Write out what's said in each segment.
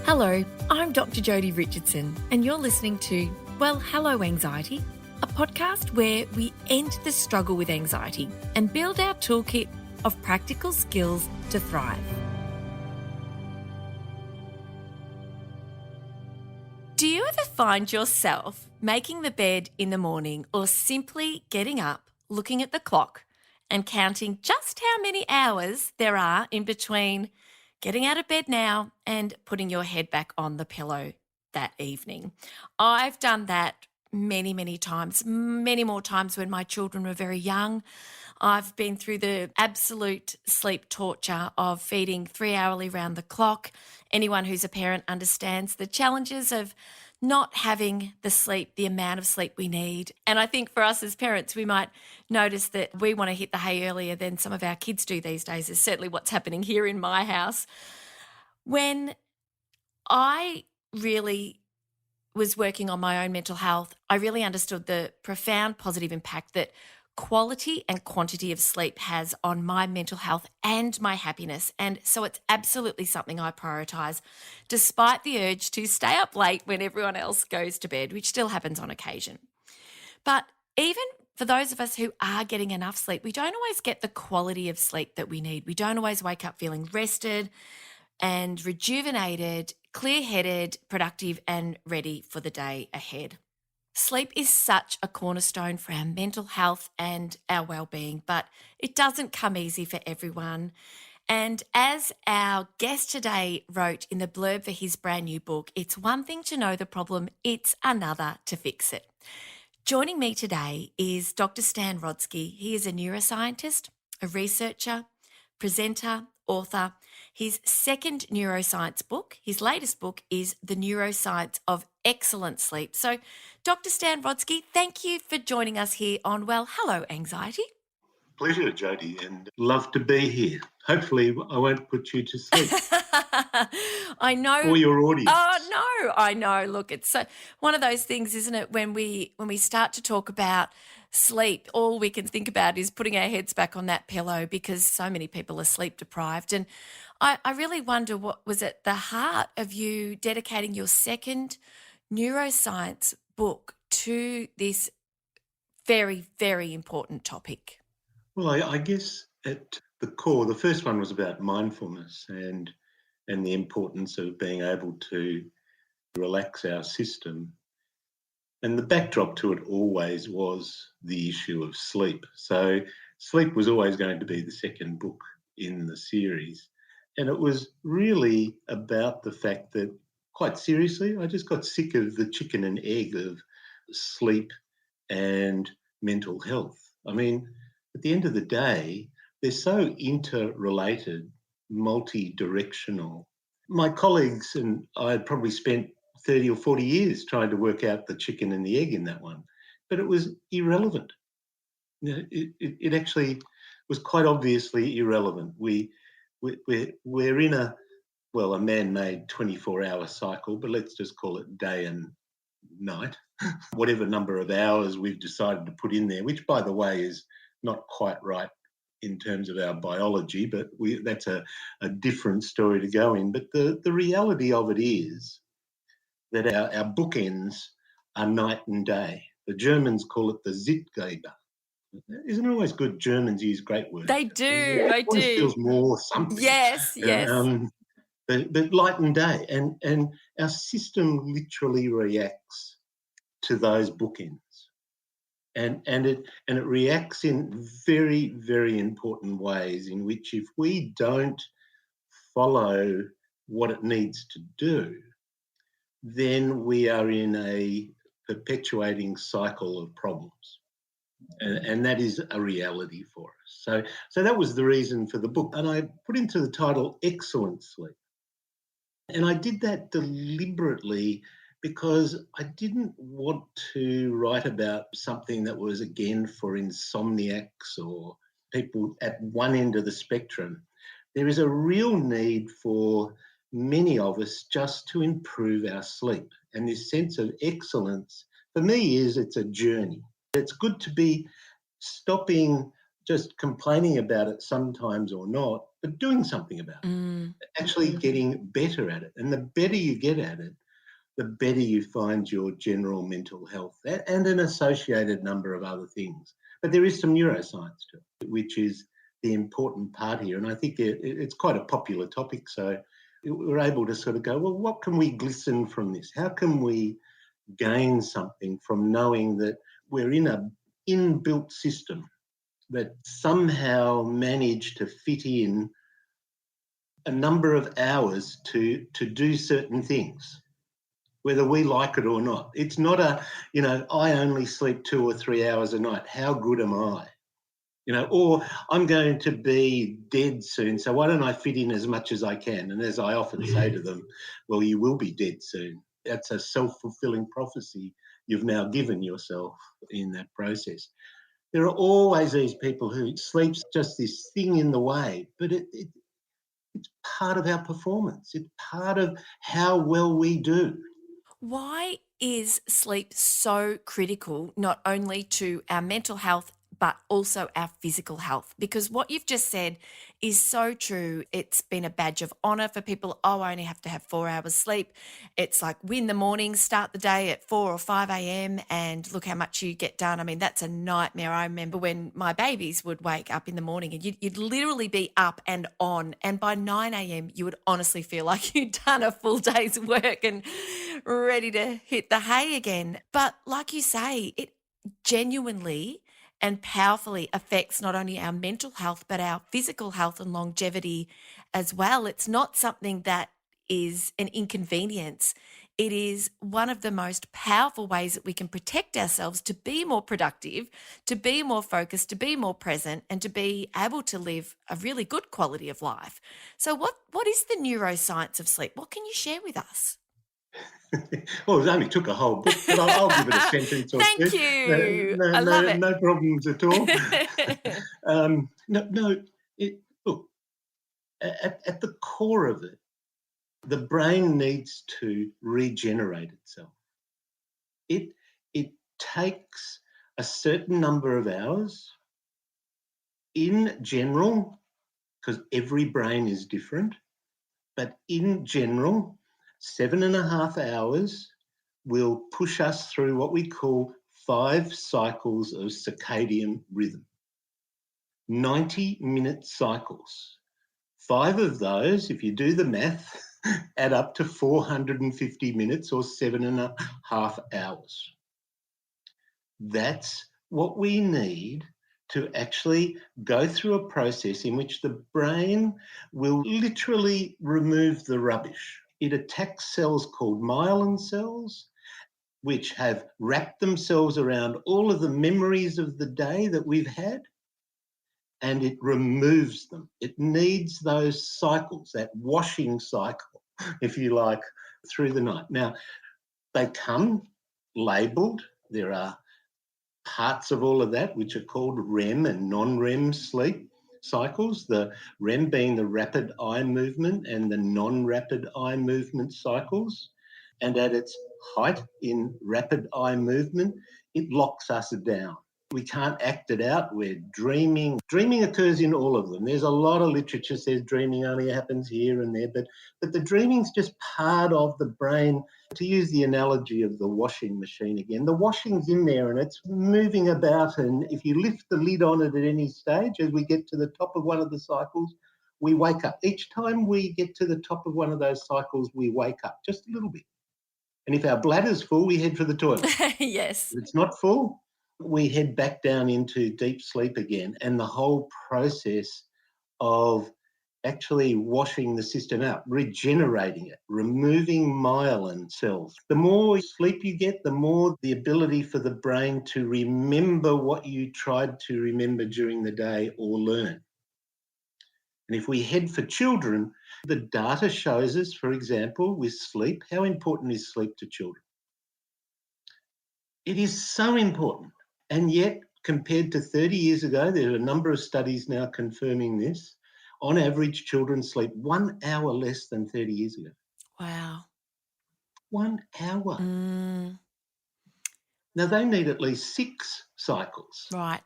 Hello, I'm Dr Jodi Richardson, and you're listening to, well, Hello Anxiety, a podcast where we end the struggle with anxiety and build our toolkit of practical skills to thrive. Do you ever find yourself making the bed in the morning or simply getting up, looking at the clock and counting just how many hours there are in between getting out of bed now and putting your head back on the pillow that evening? I've done that many times, many more times when my children were very young. I've been through the absolute sleep torture of feeding 3 hourly round the clock. Anyone who's a parent understands the challenges of not having the sleep, the amount of sleep we need. And I think for us as parents, we might notice that we want to hit the hay earlier than some of our kids do these days, is certainly what's happening here in my house. When I really was working on my own mental health, I really understood the profound positive impact that quality and quantity of sleep has on my mental health and my happiness. And so it's absolutely something I prioritise, despite the urge to stay up late when everyone else goes to bed, which still happens on occasion. But even for those of us who are getting enough sleep, we don't always get the quality of sleep that we need. We don't always wake up feeling rested and rejuvenated, clear-headed, productive, and ready for the day ahead. Sleep is such a cornerstone for our mental health and our well-being, but it doesn't come easy for everyone. And as our guest today wrote in the blurb for his brand new book, it's one thing to know the problem, it's another to fix it. Joining me today is Dr Stan Rodski. He is a neuroscientist, a researcher, presenter, author. His second neuroscience book, his latest book, is The Neuroscience of Excellent Sleep. So, Dr Stan Rodski, thank you for joining us here on, well, Hello Anxiety. Pleasure, Jodi, and love to be here. Hopefully I won't put you to sleep. I know. Or your audience. Oh, no, I know. Look, it's one of those things, isn't it, when we start to talk about sleep, all we can think about is putting our heads back on that pillow because so many people are sleep deprived. And I really wonder what was at the heart of you dedicating your second neuroscience book to this very, very important topic. Well, I guess at the core, the first one was about mindfulness and the importance of being able to relax our system. And the backdrop to it always was the issue of sleep. So sleep was always going to be the second book in the series. And it was really about the fact that, quite seriously, I just got sick of the chicken and egg of sleep and mental health. I mean, at the end of the day, they're so interrelated, multi-directional. My colleagues and I had probably spent 30 or 40 years trying to work out the chicken and the egg in that one, but it was irrelevant. It actually was quite obviously irrelevant. We're in a man-made 24-hour cycle, but let's just call it day and night, whatever number of hours we've decided to put in there, which, by the way, is not quite right in terms of our biology, but that's a different story to go in. But the reality of it is that our bookends are night and day. The Germans call it the Zeitgeber. Isn't it always good Germans use great words? They do, It they do. feels more something. Yes. But light and day. And our system literally reacts to those bookends. And it reacts in very, very important ways in which if we don't follow what it needs to do, then we are in a perpetuating cycle of problems. And that is a reality for us. So that was the reason for the book. And I put into the title Excellent Sleep. And I did that deliberately because I didn't want to write about something that was, again, for insomniacs or people at one end of the spectrum. There is a real need for many of us just to improve our sleep. And this sense of excellence, for me, it's a journey. It's good to be stopping just complaining about it sometimes or not, but doing something about it, Mm. actually getting better at it. And the better you get at it, the better you find your general mental health and an associated number of other things. But there is some neuroscience to it, which is the important part here. And I think it's quite a popular topic. So we're able to sort of go, well, what can we glisten from this? How can we gain something from knowing that we're in an inbuilt system that somehow managed to fit in a number of hours to do certain things, whether we like it or not. It's not I only sleep 2 or 3 hours a night. How good am I? Or I'm going to be dead soon, so why don't I fit in as much as I can? And as I often say to them, well, you will be dead soon. That's a self-fulfilling prophecy you've now given yourself in that process. There are always these people who sleep's just this thing in the way, but it's part of our performance. It's part of how well we do. Why is sleep so critical, not only to our mental health, but also our physical health? Because what you've just said is so true. It's been a badge of honor for people. Oh, I only have to have 4 hours sleep. It's like win the morning, start the day at 4 or 5 a.m. and look how much you get done. I mean, that's a nightmare. I remember when my babies would wake up in the morning and you'd literally be up and on. And by 9 a.m., you would honestly feel like you'd done a full day's work and ready to hit the hay again. But like you say, it genuinely and powerfully affects not only our mental health, but our physical health and longevity as well. It's not something that is an inconvenience. It is one of the most powerful ways that we can protect ourselves to be more productive, to be more focused, to be more present, and to be able to live a really good quality of life. So, what is the neuroscience of sleep? What can you share with us? Well, it only took a whole book, but I'll give it a sentence or Thank two. you. I love it. No problems at all. No. Look, at the core of it, the brain needs to regenerate itself. It takes a certain number of hours in general, because every brain is different, but in general, 7.5 hours will push us through what we call 5 cycles of circadian rhythm, 90-minute cycles. 5 of those, if you do the math, add up to 450 minutes or 7.5 hours. That's what we need to actually go through a process in which the brain will literally remove the rubbish. It attacks cells called myelin cells, which have wrapped themselves around all of the memories of the day that we've had, and it removes them. It needs those cycles, that washing cycle, if you like, through the night. Now, they come labelled. There are parts of all of that which are called REM and non-REM sleep cycles, the REM being the rapid eye movement and the non-rapid eye movement cycles. And at its height in rapid eye movement, it locks us down. We can't act it out. We're dreaming. Dreaming occurs in all of them. There's a lot of literature says dreaming only happens here and there, but the dreaming's just part of the brain. To use the analogy of the washing machine again, the washing's in there and it's moving about, and if you lift the lid on it at any stage, as we get to the top of one of the cycles, we wake up. Each time we get to the top of one of those cycles, we wake up just a little bit. And if our bladder's full, we head for the toilet. Yes. If it's not full, we head back down into deep sleep again. And the whole process of actually washing the system out, regenerating it, removing myelin cells. The more sleep you get, the more the ability for the brain to remember what you tried to remember during the day or learn. And if we head for children, the data shows us, for example, with sleep, how important is sleep to children? It is so important. And yet, compared to 30 years ago, there are a number of studies now confirming this. On average, children sleep 1 hour less than 30 years ago. Wow. 1 hour. Mm, Now, they need at least 6 cycles. right.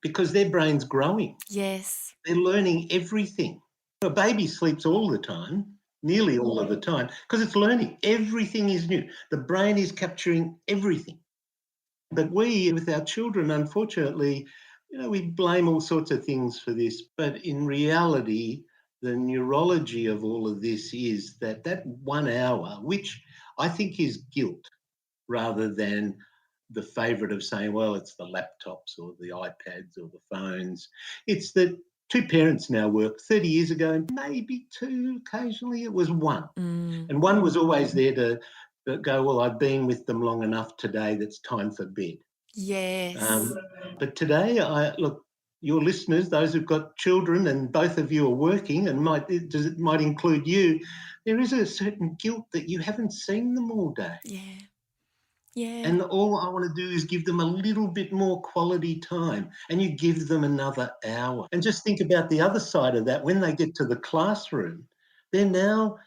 because their brain's growing. Yes. They're learning everything. A baby sleeps all the time, nearly all of the time, because it's learning. Everything is new. The brain is capturing everything. But we, with our children, unfortunately, we blame all sorts of things for this. But in reality, the neurology of all of this is that 1 hour, which I think is guilt rather than the favourite of saying, well, it's the laptops or the iPads or the phones. It's that two parents now work. 30 years ago, maybe two, occasionally it was one. And one was always there to go, well, I've been with them long enough today, that's time for bed. Yes. But today, look, your listeners, those who've got children and both of you are working and might include you, there is a certain guilt that you haven't seen them all day. Yeah. Yeah. And all I want to do is give them a little bit more quality time, and you give them another hour. And just think about the other side of that. When they get to the classroom, they're now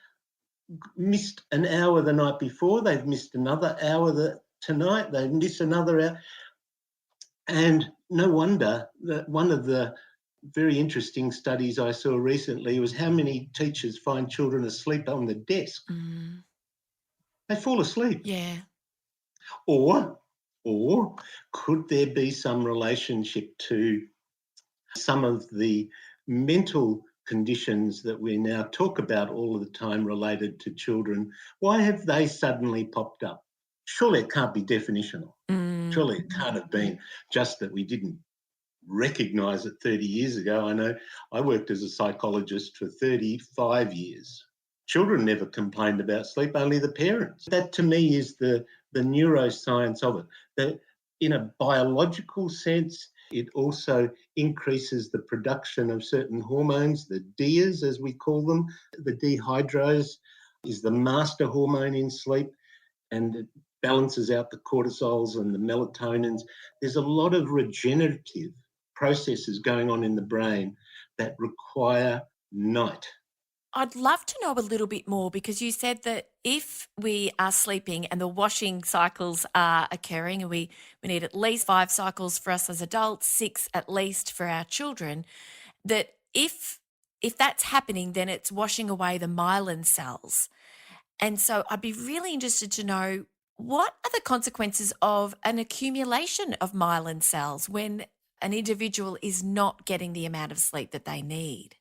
missed an hour the night before, they've missed another hour tonight, they've missed another hour. And no wonder that one of the very interesting studies I saw recently was how many teachers find children asleep on the desk. They fall asleep. Yeah. Or could there be some relationship to some of the mental conditions that we now talk about all the time related to children? Why have they suddenly popped up? Surely it can't be definitional. Surely it can't have been just that we didn't recognise it 30 years ago. I know I worked as a psychologist for 35 years. Children never complained about sleep, only the parents. That to me is the neuroscience of it. That in a biological sense, it also increases the production of certain hormones, the DHEAs as we call them. The dehydrose is the master hormone in sleep, and it balances out the cortisols and the melatonins. There's a lot of regenerative processes going on in the brain that require night. I'd love to know a little bit more, because you said that if we are sleeping and the washing cycles are occurring, and we need at least 5 cycles for us as adults, 6 at least for our children, that if that's happening, then it's washing away the myelin cells. And so I'd be really interested to know, what are the consequences of an accumulation of myelin cells when an individual is not getting the amount of sleep that they need?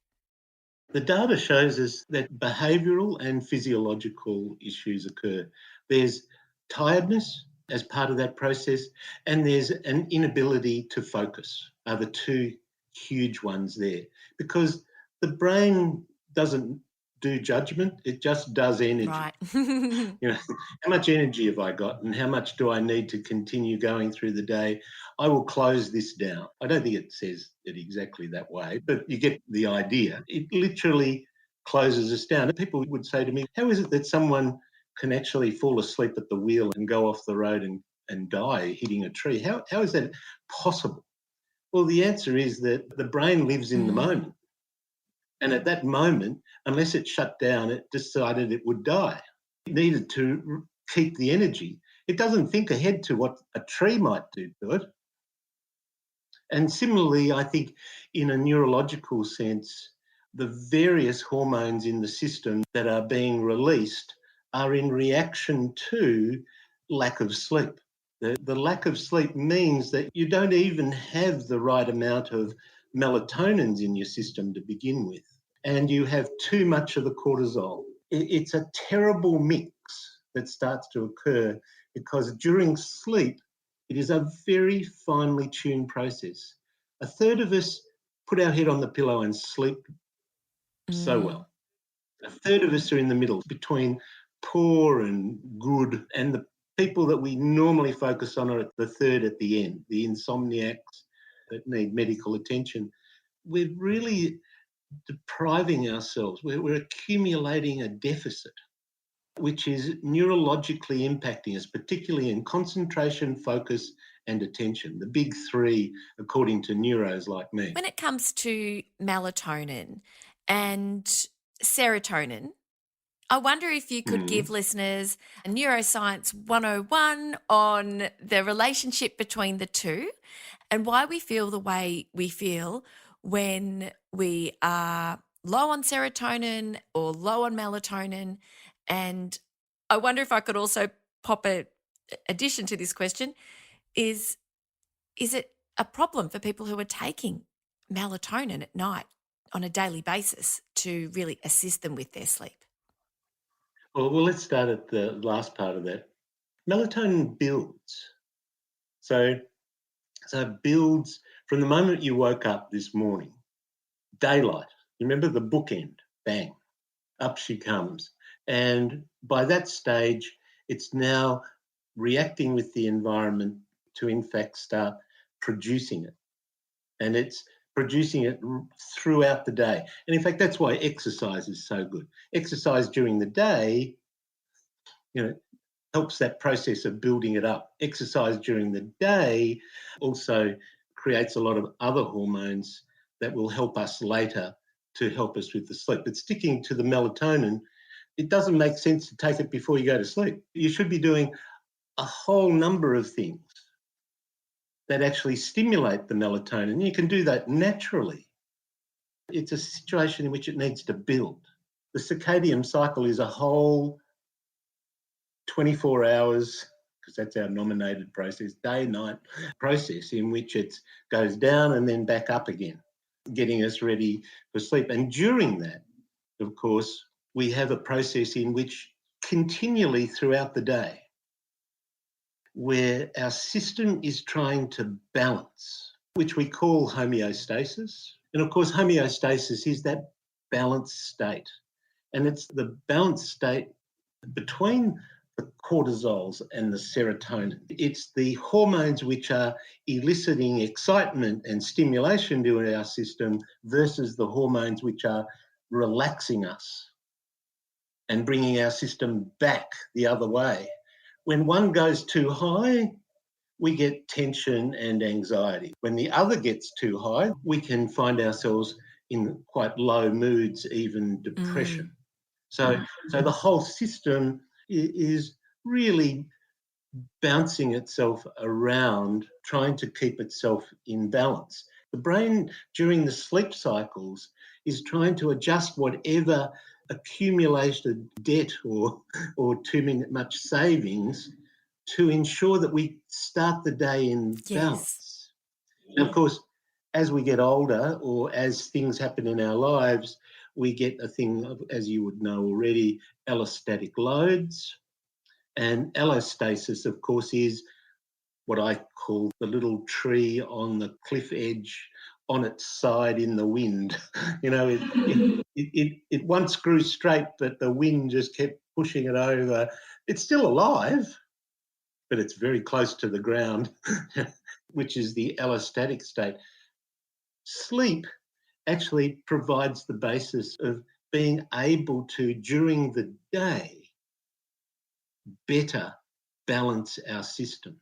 The data shows us that behavioural and physiological issues occur. There's tiredness as part of that process, and there's an inability to focus are the two huge ones there, because the brain doesn't do judgment, it just does energy. Right. How much energy have I got and how much do I need to continue going through the day? I will close this down. I don't think it says it exactly that way, but you get the idea. It literally closes us down. And people would say to me, how is it that someone can actually fall asleep at the wheel and go off the road and die hitting a tree? How is that possible? Well, the answer is that the brain lives in the moment. And at that moment, unless it shut down, it decided it would die. It needed to keep the energy. It doesn't think ahead to what a tree might do to it. And similarly, I think in a neurological sense, the various hormones in the system that are being released are in reaction to lack of sleep. The lack of sleep means that you don't even have the right amount of melatonins in your system to begin with, and you have too much of the cortisol. It's a terrible mix that starts to occur, because during sleep, it is a very finely tuned process. A third of us put our head on the pillow and sleep so well. A third of us are in the middle between poor and good, and the people that we normally focus on are at the third at the end, the insomniacs that need medical attention. We're really depriving ourselves. We're accumulating a deficit, which is neurologically impacting us, particularly in concentration, focus, and attention, the big three, according to neuros like me. When it comes to melatonin and serotonin, I wonder if you could give listeners a Neuroscience 101 on the relationship between the two and why we feel the way we feel when we are low on serotonin or low on melatonin. And I wonder if I could also pop a addition to this question is it a problem for people who are taking melatonin at night on a daily basis to really assist them with their sleep? Well, let's start at the last part of that. Melatonin builds. So it builds from the moment you woke up this morning, daylight. You remember the bookend, bang, up she comes. And by that stage, it's now reacting with the environment to, in fact, start producing it. And it's producing it throughout the day. And in fact, that's why exercise is so good. Exercise during the day, helps that process of building it up. Exercise during the day also creates a lot of other hormones that will help us later to help us with the sleep. But sticking to the melatonin, it doesn't make sense to take it before you go to sleep. You should be doing a whole number of things that actually stimulate the melatonin. You can do that naturally. It's a situation in which it needs to build. The circadian cycle is a whole 24 hours, because that's our nominated process, day-night process in which it goes down and then back up again, getting us ready for sleep. And during that, of course, we have a process in which continually throughout the day, where our system is trying to balance, which we call homeostasis. And of course, homeostasis is that balanced state. And it's the balanced state between the cortisols and the serotonin. It's the hormones which are eliciting excitement and stimulation to our system versus the hormones which are relaxing us and bringing our system back the other way. When one goes too high, we get tension and anxiety. When the other gets too high, we can find ourselves in quite low moods, even depression. So the whole system is really bouncing itself around, trying to keep itself in balance. The brain during the sleep cycles is trying to adjust whatever accumulated debt or too much savings to ensure that we start the day in balance. And of course, as we get older or as things happen in our lives, we get a thing of, as you would know already, allostatic loads. And allostasis, of course, is what I call the little tree on the cliff edge on its side in the wind. It once grew straight, but the wind just kept pushing it over. It's still alive, but it's very close to the ground, which is the allostatic state. Sleep actually provides the basis of being able to, during the day, better balance our system.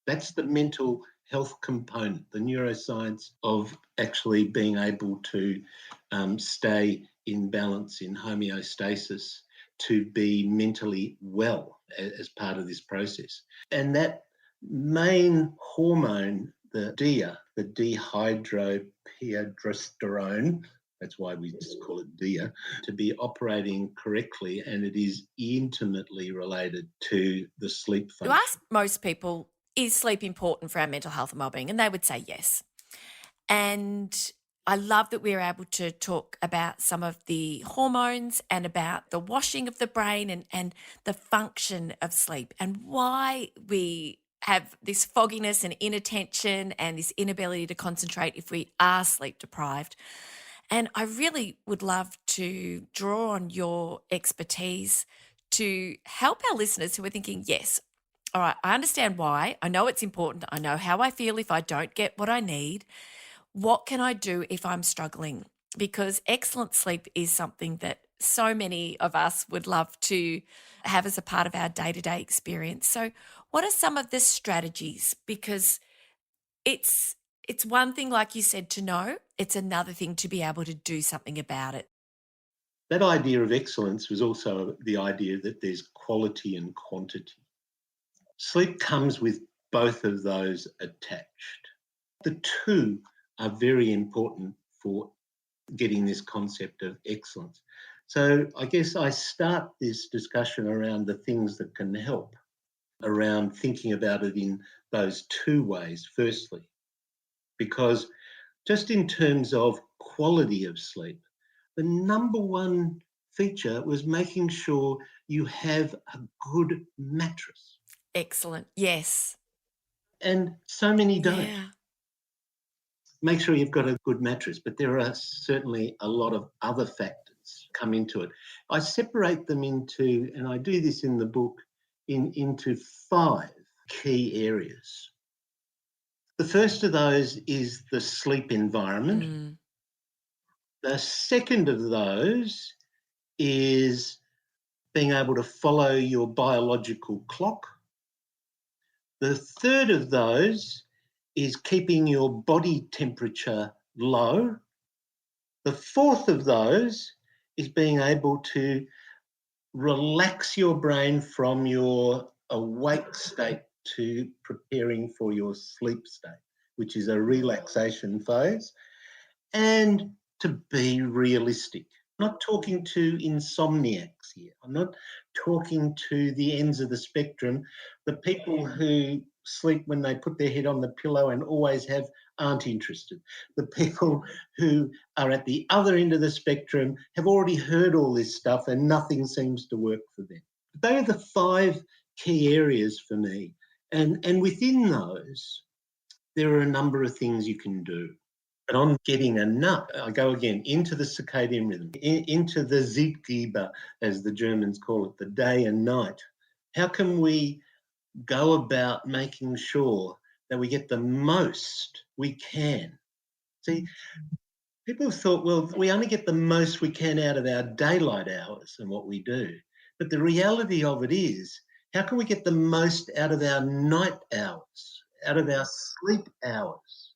That's the mental health component, the neuroscience of actually being able to stay in balance, in homeostasis, to be mentally well as part of this process. And that main hormone, the DIA, the dihydroepiandrosterone, that's why we just call it DIA, to be operating correctly, and it is intimately related to the sleep function. You ask most people, is sleep important for our mental health and wellbeing? And they would say yes. And I love that we're able to talk about some of the hormones and about the washing of the brain and the function of sleep and why we have this fogginess and inattention and this inability to concentrate if we are sleep deprived. And I really would love to draw on your expertise to help our listeners who are thinking, yes, all right, I understand why. I know it's important. I know how I feel if I don't get what I need. What can I do if I'm struggling? Because excellent sleep is something that so many of us would love to have as a part of our day-to-day experience. So what are some of the strategies? Because it's one thing, like you said, to know. It's another thing to be able to do something about it. That idea of excellence was also the idea that there's quality and quantity. Sleep comes with both of those attached. The two are very important for getting this concept of excellence. So I guess I start this discussion around the things that can help, around thinking about it in those two ways, firstly, because just in terms of quality of sleep, the number one feature was making sure you have a good mattress. Excellent. Yes. And so many don't. Yeah. Make sure you've got a good mattress, but there are certainly a lot of other factors come into it. I separate them into, and I do this in the book, into 5 key areas. The first of those is the sleep environment. Mm. The second of those is being able to follow your biological clock. The third of those is keeping your body temperature low. The fourth of those is being able to relax your brain from your awake state to preparing for your sleep state, which is a relaxation phase, and to be realistic. I'm not talking to insomniacs here. I'm not talking to the ends of the spectrum. The people who sleep when they put their head on the pillow and always have aren't interested. The people who are at the other end of the spectrum have already heard all this stuff and nothing seems to work for them. They are the 5 key areas for me. And within those, there are a number of things you can do. But on getting enough, I go again into the circadian rhythm, into the Zeitgeber, as the Germans call it, the day and night. How can we go about making sure that we get the most we can? See, people thought, well, we only get the most we can out of our daylight hours and what we do. But the reality of it is, how can we get the most out of our night hours, out of our sleep hours,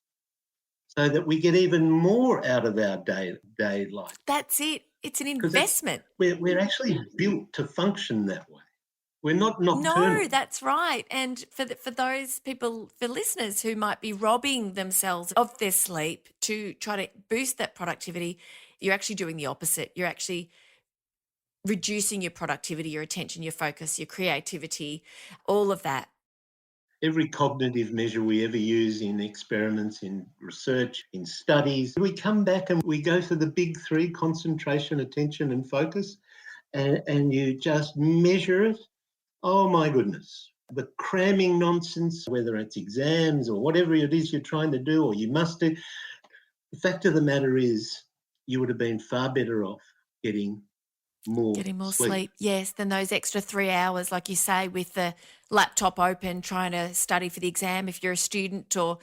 so that we get even more out of our daylight? That's it. It's an Because investment. we're actually built to function that way. We're not nocturnal. No, that's right. And for those people, for listeners who might be robbing themselves of their sleep to try to boost that productivity, you're actually doing the opposite. You're actually reducing your productivity, your attention, your focus, your creativity, all of that. Every cognitive measure we ever use in experiments, in research, in studies, we come back and we go for the big 3: concentration, attention, and focus, and you just measure it. Oh my goodness. The cramming nonsense, whether it's exams or whatever it is you're trying to do or you must do, the fact of the matter is you would have been far better off getting more sleep, yes, than those extra 3 hours, like you say, with the laptop open, trying to study for the exam if you're a student or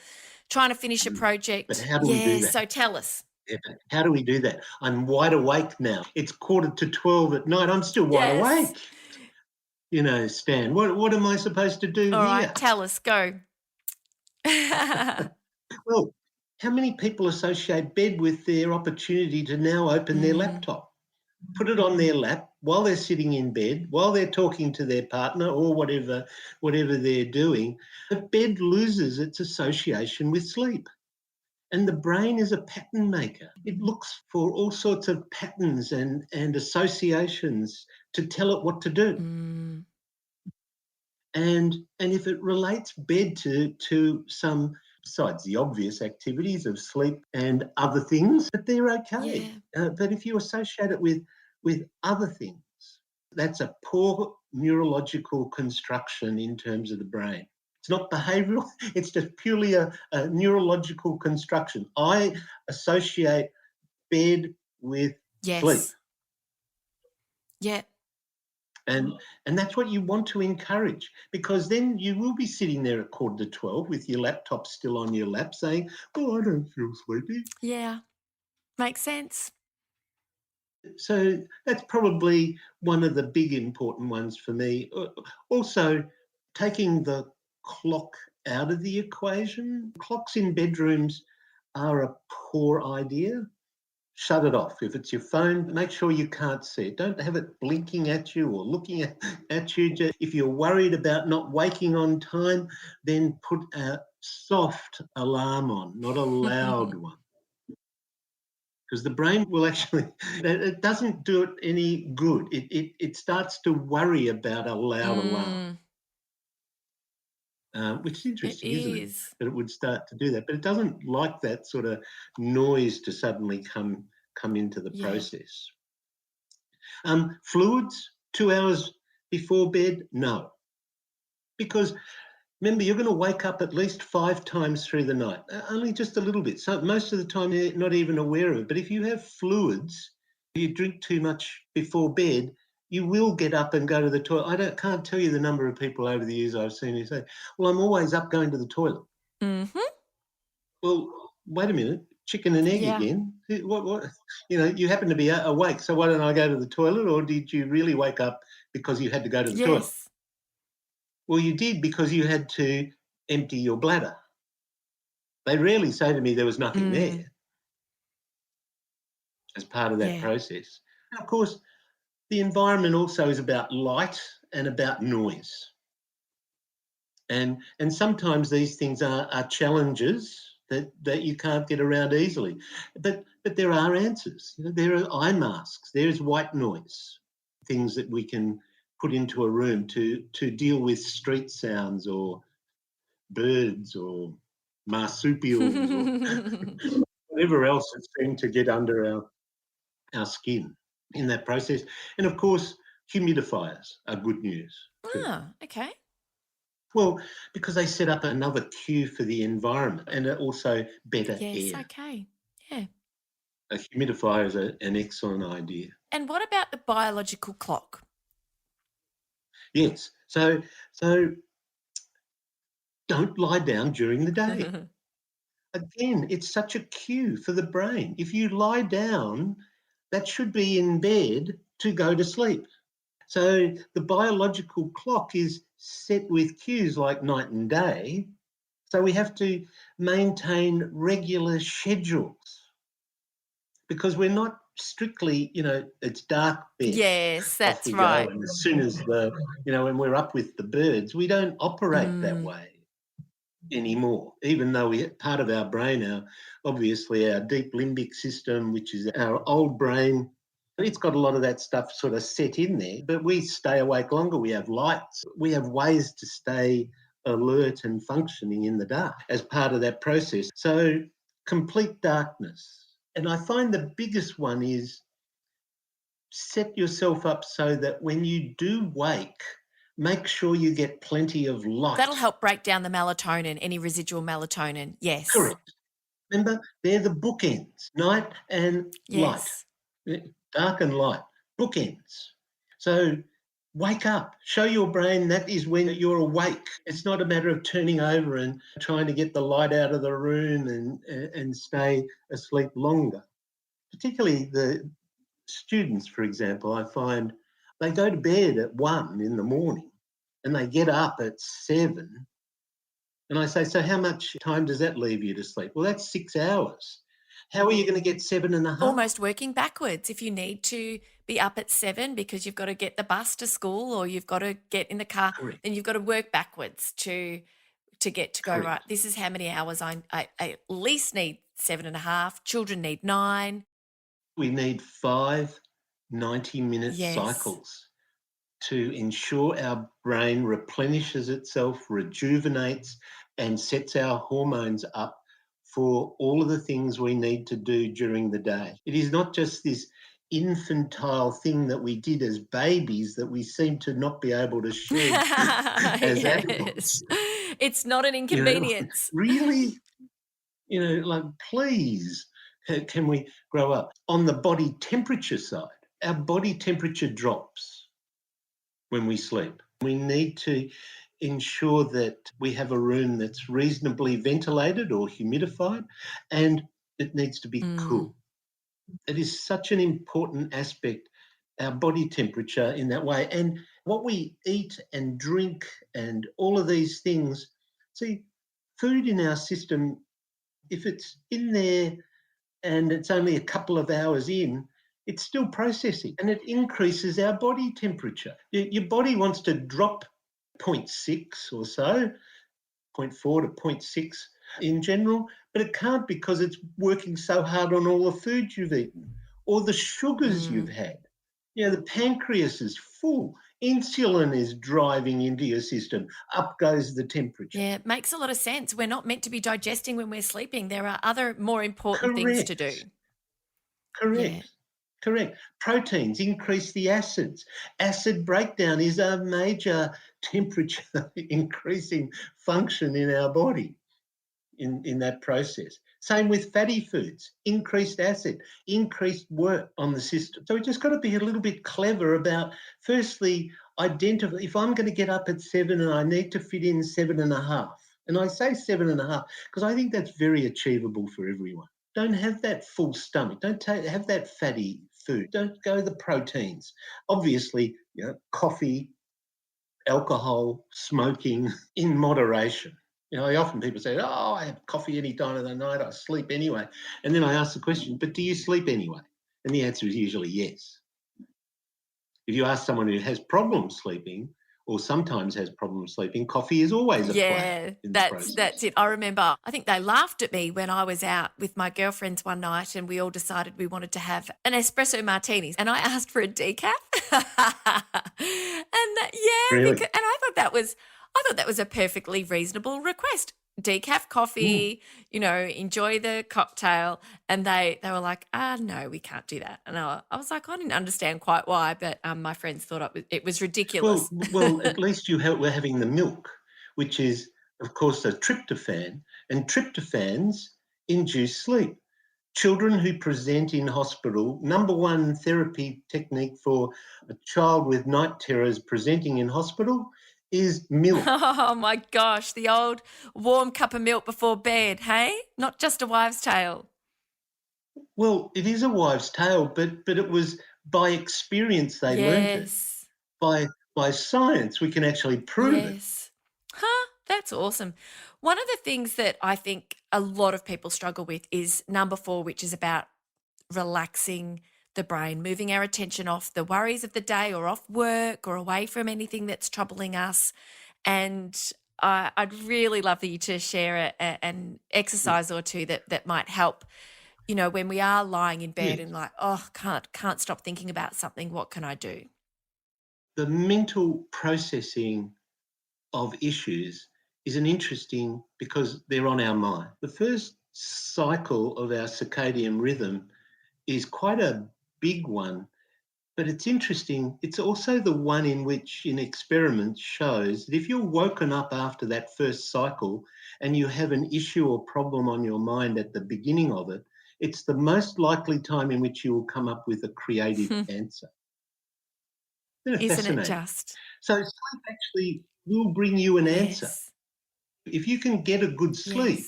trying to finish a project. But how do we do that? So tell us. Yeah, but how do we do that? I'm wide awake now. It's 11:45 at night. I'm still wide awake. You know, Stan, what am I supposed to do All here? right, tell us, go. Well, how many people associate bed with their opportunity to now open their laptop, put it on their lap while they're sitting in bed, while they're talking to their partner or whatever they're doing? But bed loses its association with sleep. And the brain is a pattern maker. It looks for all sorts of patterns and associations to tell it what to do. And if it relates bed to some, besides the obvious activities of sleep and other things, but they're okay. Yeah. But if you associate it with other things, that's a poor neurological construction in terms of the brain. It's not behavioural, it's just purely a neurological construction. I associate bed with sleep. Yeah. And that's what you want to encourage, because then you will be sitting there at 11:45 with your laptop still on your lap saying, oh, I don't feel sleepy. Yeah. Makes sense. So that's probably one of the big important ones for me. Also, taking the clock out of the equation. Clocks in bedrooms are a poor idea. shut it off. If it's your phone, make sure you can't see it. Don't have it blinking at you or looking at you. If you're worried about not waking on time, then put a soft alarm on, not a loud one. Because the brain will actually, it doesn't do it any good. It starts to worry about a loud alarm. Which is interesting, isn't it? That it would start to do that, but it doesn't like that sort of noise to suddenly come into the process. Fluids 2 hours before bed, no, because remember you're going to wake up at least 5 times through the night, only just a little bit. So most of the time you're not even aware of it. But if you have fluids, you drink too much before bed, you will get up and go to the toilet. I can't tell you the number of people over the years I've seen who say, well, I'm always up going to the toilet. Mm-hmm. Well, wait a minute, chicken and egg again? What? You happen to be awake, so why don't I go to the toilet? Or did you really wake up because you had to go to the toilet? Well, you did because you had to empty your bladder. They rarely say to me there was nothing there as part of that process. And of course, the environment also is about light and about noise. And sometimes these things are challenges that you can't get around easily. But there are answers. There are eye masks, there's white noise, things that we can put into a room to deal with street sounds or birds or marsupials or whatever else that seem to get under our skin in that process. And of course, humidifiers are good news too. Okay. Well, because they set up another cue for the environment and also better air. Yes, okay. Yeah. A humidifier is an excellent idea. And what about the biological clock? Yes. So don't lie down during the day. Again, it's such a cue for the brain. If you lie down, that should be in bed to go to sleep. So the biological clock is set with cues like night and day. So we have to maintain regular schedules because we're not strictly, it's dark bed. Yes, that's right. right. And as soon as when we're up with the birds, we don't operate that way anymore, even though part of our brain, obviously our deep limbic system, which is our old brain, it's got a lot of that stuff sort of set in there, but we stay awake longer. We have lights. We have ways to stay alert and functioning in the dark as part of that process. So complete darkness. And I find the biggest one is set yourself up so that when you do wake, make sure you get plenty of light. That'll help break down the melatonin, any residual melatonin. Yes. Correct. Remember, they're the bookends, night and light. Dark and light, bookends. So wake up, show your brain that is when you're awake. It's not a matter of turning over and trying to get the light out of the room and stay asleep longer. Particularly the students, for example, I find they go to bed at 1 in the morning and they get up at 7. And I say, so how much time does that leave you to sleep? Well, that's 6 hours. How are you going to get 7.5? Almost working backwards. If you need to be up at 7 because you've got to get the bus to school or you've got to get in the car, then you've got to work backwards to get to go, right, this is how many hours I at least need 7.5. Children need 9. We need 5 90-minute cycles to ensure our brain replenishes itself, rejuvenates, and sets our hormones up for all of the things we need to do during the day. It is not just this infantile thing that we did as babies that we seem to not be able to shed as adults. It's not an inconvenience. Really? Please, can we grow up? On the body temperature side, our body temperature drops when we sleep. We need to ensure that we have a room that's reasonably ventilated or humidified, and it needs to be cool. It is such an important aspect, our body temperature in that way. And what we eat and drink and all of these things, see, food in our system, if it's in there and it's only a couple of hours in, it's still processing, and it increases our body temperature. Your body wants to drop 0.6 or so, 0.4 to 0.6 in general, but it can't because it's working so hard on all the food you've eaten or the sugars you've had. The pancreas is full. Insulin is driving into your system. Up goes the temperature. Yeah, it makes a lot of sense. We're not meant to be digesting when we're sleeping. There are other more important things to do. Correct. Proteins increase the acids. Acid breakdown is a major temperature increasing function in our body in that process. Same with fatty foods, increased acid, increased work on the system. So we just got to be a little bit clever about, firstly, identify, if I'm going to get up at 7 and I need to fit in 7.5, and I say 7.5 because I think that's very achievable for everyone. Don't have that full stomach. Don't have that fatty food. Don't go the proteins. Obviously, coffee, alcohol, smoking in moderation. Often people say, oh, I have coffee any time of the night, I sleep anyway. And then I ask the question, but do you sleep anyway? And the answer is usually yes. If you ask someone who has problems sleeping or sometimes has problems sleeping, coffee is always a player in the process. That's it. I remember, I think they laughed at me when I was out with my girlfriends one night and we all decided we wanted to have an espresso martini and I asked for a decaf. Really? And I thought that was a perfectly reasonable request. Decaf coffee, enjoy the cocktail. And they were like, no, we can't do that. And I was like, I didn't understand quite why, but my friends thought it was ridiculous. Well, at least we're having the milk, which is, of course, a tryptophan, and tryptophans induce sleep. Children who present in hospital, number one therapy technique for a child with night terrors presenting in hospital is milk. Oh my gosh, the old warm cup of milk before bed, hey? Not just a wives' tale. Well, it is a wives' tale, but it was by experience they learned it. By science, we can actually prove it. That's awesome. One of the things that I think a lot of people struggle with is number 4, which is about relaxing the brain, moving our attention off the worries of the day or off work or away from anything that's troubling us. And I'd really love for you to share an exercise or two that might help, when we are lying in bed and like, oh, can't stop thinking about something, what can I do? The mental processing of issues is an interesting, because they're on our mind. The first cycle of our circadian rhythm is quite a big one, but it's interesting. It's also the one in which, in experiments, shows that if you're woken up after that first cycle and you have an issue or problem on your mind at the beginning of it, it's the most likely time in which you will come up with a creative answer. Isn't it just? So sleep actually will bring you an answer. If you can get a good sleep,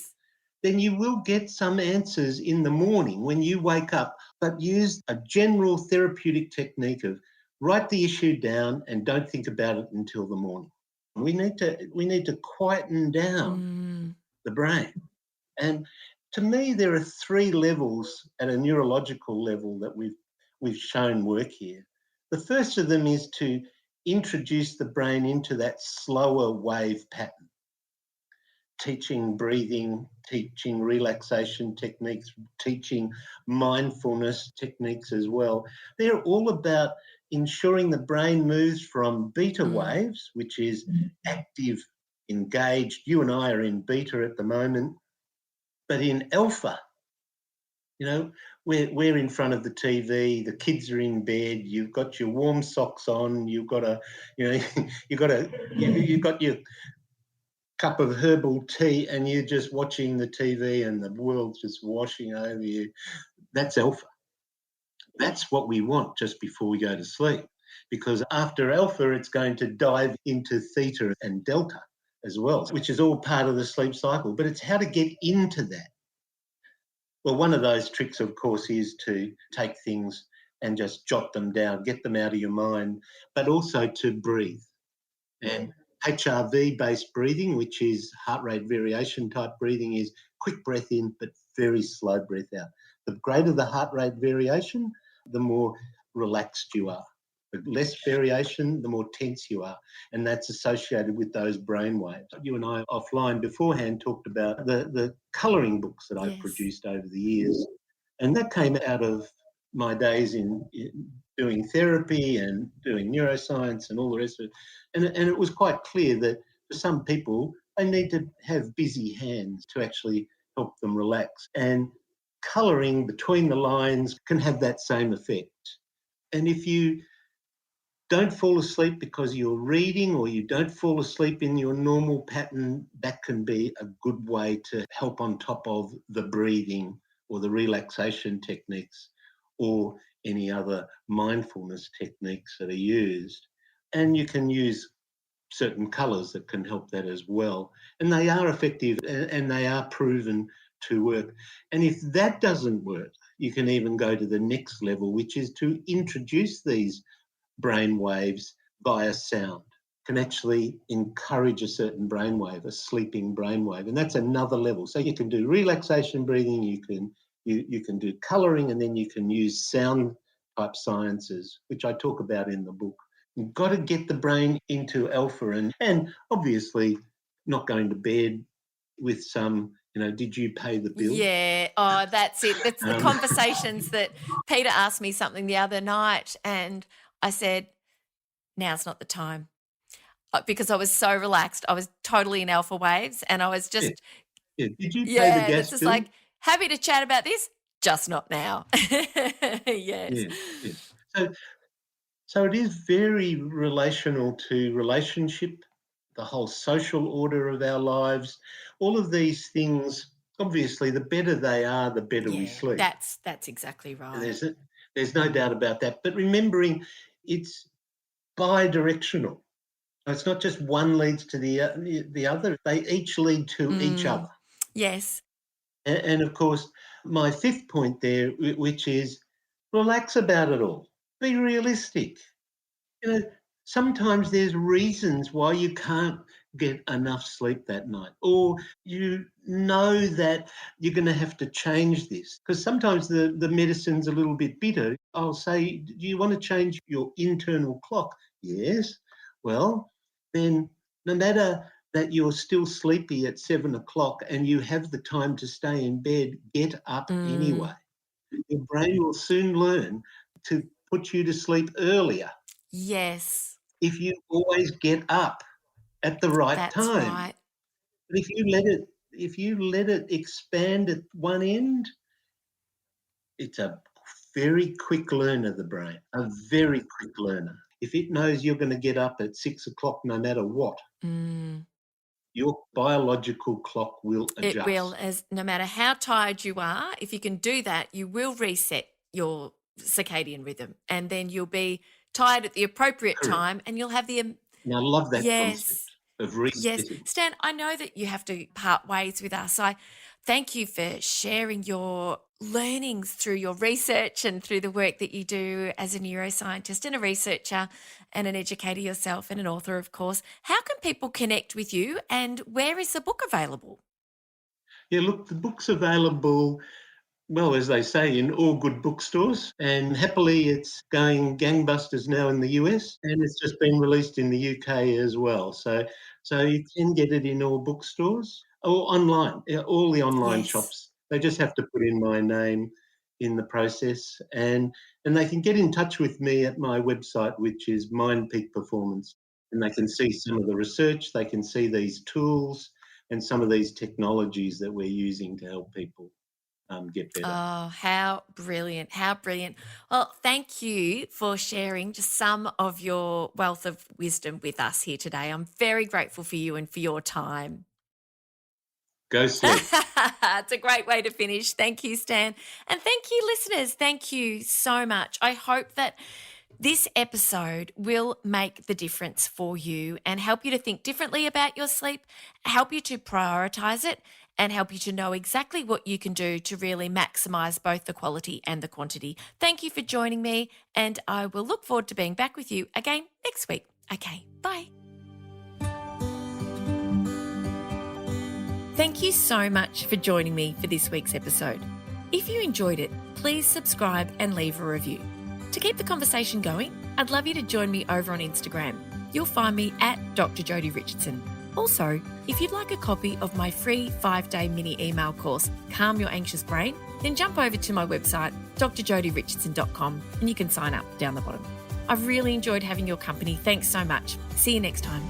then you will get some answers in the morning when you wake up, but use a general therapeutic technique of write the issue down and don't think about it until the morning. We need to quieten down the brain. And to me, there are 3 levels at a neurological level that we've shown work here. The first of them is to introduce the brain into that slower wave pattern. Teaching breathing, teaching relaxation techniques, teaching mindfulness techniques as well. They're all about ensuring the brain moves from beta waves, which is active, engaged. You and I are in beta at the moment, but in alpha, we're in front of the TV, the kids are in bed, you've got your warm socks on, you've got your cup of herbal tea and you're just watching the TV and the world's just washing over you. That's alpha. That's what we want just before we go to sleep, because after alpha, it's going to dive into theta and delta as well, which is all part of the sleep cycle, but it's how to get into that. Well, one of those tricks, of course, is to take things and just jot them down, get them out of your mind, but also to breathe. And HRV-based breathing, which is heart rate variation type breathing, is quick breath in but very slow breath out. The greater the heart rate variation, the more relaxed you are. The less variation, the more tense you are. And that's associated with those brain waves. You and I offline beforehand talked about the colouring books that I've produced over the years. And that came out of my days in doing therapy and doing neuroscience and all the rest of it. And it was quite clear that for some people, they need to have busy hands to actually help them relax. And colouring between the lines can have that same effect. And if you don't fall asleep because you're reading, or you don't fall asleep in your normal pattern, that can be a good way to help on top of the breathing or the relaxation techniques or any other mindfulness techniques that are used. And you can use certain colours that can help that as well. And they are effective and they are proven to work. And if that doesn't work, you can even go to the next level, which is to introduce these brain waves via sound. Can actually encourage a certain brainwave, a sleeping brainwave, and that's another level. So you can do relaxation breathing, you can do colouring, and then you can use sound type sciences, which I talk about in the book. You've got to get the brain into alpha, and obviously not going to bed with some, did you pay the bill? Yeah, that's it. That's the conversations that Peter asked me something the other night, and I said, now's not the time, because I was so relaxed. I was totally in alpha waves, and I was just, yeah. Did you pay the gas it's just bill? like, happy to chat about this, just not now. Yes. Yeah. So it is very relational to relationship, the whole social order of our lives. All of these things, obviously, the better they are, the better we sleep. That's exactly right. There's no doubt about that. But remembering, it's bi-directional. It's not just one leads to the other. They each lead to each other. Yes. And of course, my fifth point there, which is relax about it all. Be realistic. Sometimes there's reasons why you can't get enough sleep that night, or you know that you're going to have to change this, because sometimes the medicine's a little bit bitter. I'll say, do you want to change your internal clock? Yes. Well, then no matter that you're still sleepy at 7 o'clock and you have the time to stay in bed, get up anyway. Your brain will soon learn to put you to sleep earlier. Yes. If you always get up at the right time. That's right. But if you let it expand at one end, it's a very quick learner, the brain, a very quick learner. If it knows you're going to get up at 6 o'clock no matter what, your biological clock will adjust. It will, as no matter how tired you are, if you can do that, you will reset your circadian rhythm, and then you'll be tired at the appropriate time, and you'll have the Now, I love that concept of resetting. Yes. Stan, I know that you have to part ways with us. I thank you for sharing your learnings through your research and through the work that you do as a neuroscientist and a researcher and an educator yourself and an author, of course. How can people connect with you, and where is the book available? Yeah, look, the book's available, well, as they say, in all good bookstores, and happily it's going gangbusters now in the US, and it's just been released in the UK as well. So you can get it in all bookstores or online, all the online shops. They just have to put in my name in the process, and they can get in touch with me at my website, which is Mind Peak Performance, and they can see some of the research, they can see these tools and some of these technologies that we're using to help people get better. Oh, how brilliant. How brilliant. Well, thank you for sharing just some of your wealth of wisdom with us here today. I'm very grateful for you and for your time. Go sleep. It's a great way to finish. Thank you, Stan. And thank you, listeners. Thank you so much. I hope that this episode will make the difference for you and help you to think differently about your sleep, help you to prioritize it, and help you to know exactly what you can do to really maximize both the quality and the quantity. Thank you for joining me, and I will look forward to being back with you again next week. Okay, bye. Thank you so much for joining me for this week's episode. If you enjoyed it, please subscribe and leave a review. To keep the conversation going, I'd love you to join me over on Instagram. You'll find me at Dr Jodi Richardson. Also, if you'd like a copy of my free 5-day mini email course, Calm Your Anxious Brain, then jump over to my website, drjodirichardson.com, and you can sign up down the bottom. I've really enjoyed having your company. Thanks so much. See you next time.